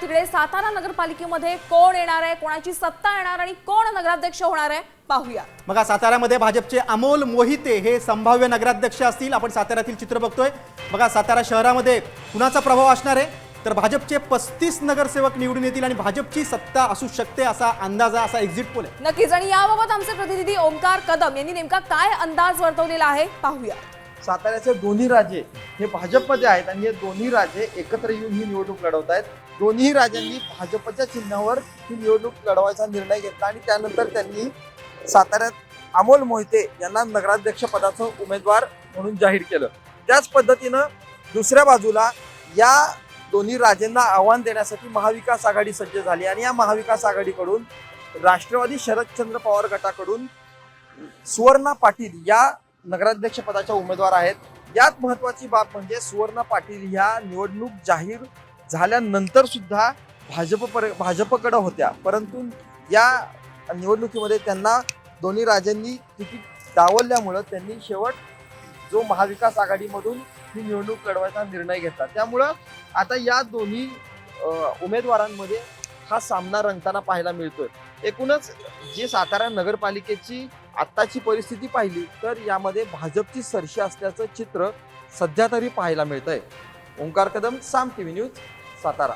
तिकडे सातारा नगरपालिकेमध्ये कोण येणार आहे, कोणाची सत्ता येणार आणि कोण नगराध्यक्ष होणार आहे पाहूया। बघा, साताऱ्यामध्ये भाजपचे अमोल मोहिते हे संभाव्य नगराध्यक्ष असतील। आपण साताऱ्यातील चित्र बघतोय। बघा, सातारा शहरामध्ये कुणाचा प्रभाव असणार आहे तर भाजपचे 35 नगरसेवक निवडून येतील आणि भाजपची सत्ता असू शकते असा अंदाज, असा एक्झिट पोल आहे। नक्कीच, आणि याबाबत आमचे प्रतिनिधी ओंकार कदम यांनी नेमका काय अंदाज वर्तवलेला आहे पाहूया। साताऱ्याचे दोन्ही राजे हे भाजपमध्ये आहेत आणि हे दोन्ही राजे एकत्र येऊन ही निवडणूक लढवत आहेत। दोन्ही राजांनी भाजपच्या चिन्हावर ही निवडणूक लढवायचा निर्णय घेतला आणि त्यानंतर त्यांनी साताऱ्यात अमोल मोहिते यांना नगराध्यक्ष पदाचं उमेदवार म्हणून जाहीर केलं। त्याच पद्धतीनं दुसऱ्या बाजूला या दोन्ही राजांना आव्हान देण्यासाठी महाविकास आघाडी सज्ज झाली आणि या महाविकास आघाडीकडून राष्ट्रवादी शरदचंद्र पवार गटाकडून सुवर्णा पाटील या नगराध्यक्ष पदाच्या उमेदवार आहेत। यात महत्वाची बाब म्हणजे सुवर्णा पाटील ह्या निवडणूक जाहीर झाल्यानंतर सुद्धा भाजपकडे होत्या, परंतु या निवडणुकीमध्ये त्यांना दोन्ही राजांनी तिकीट डावलल्यामुळं त्यांनी शेवट जो महाविकास आघाडीमधून ही निवडणूक लढवायचा निर्णय घेतला। त्यामुळं आता या दोन्ही उमेदवारांमध्ये हा सामना रंगताना पाहायला मिळतोय। एकूणच जी सातारा नगरपालिकेची आत्ताची परिस्थिती पाहिली तर यामध्ये भाजपची सरशी असल्याचं चित्र सध्या तरी पाहायला मिळतंय। ओंकार कदम, साम टीव्ही न्यूज, सातारा।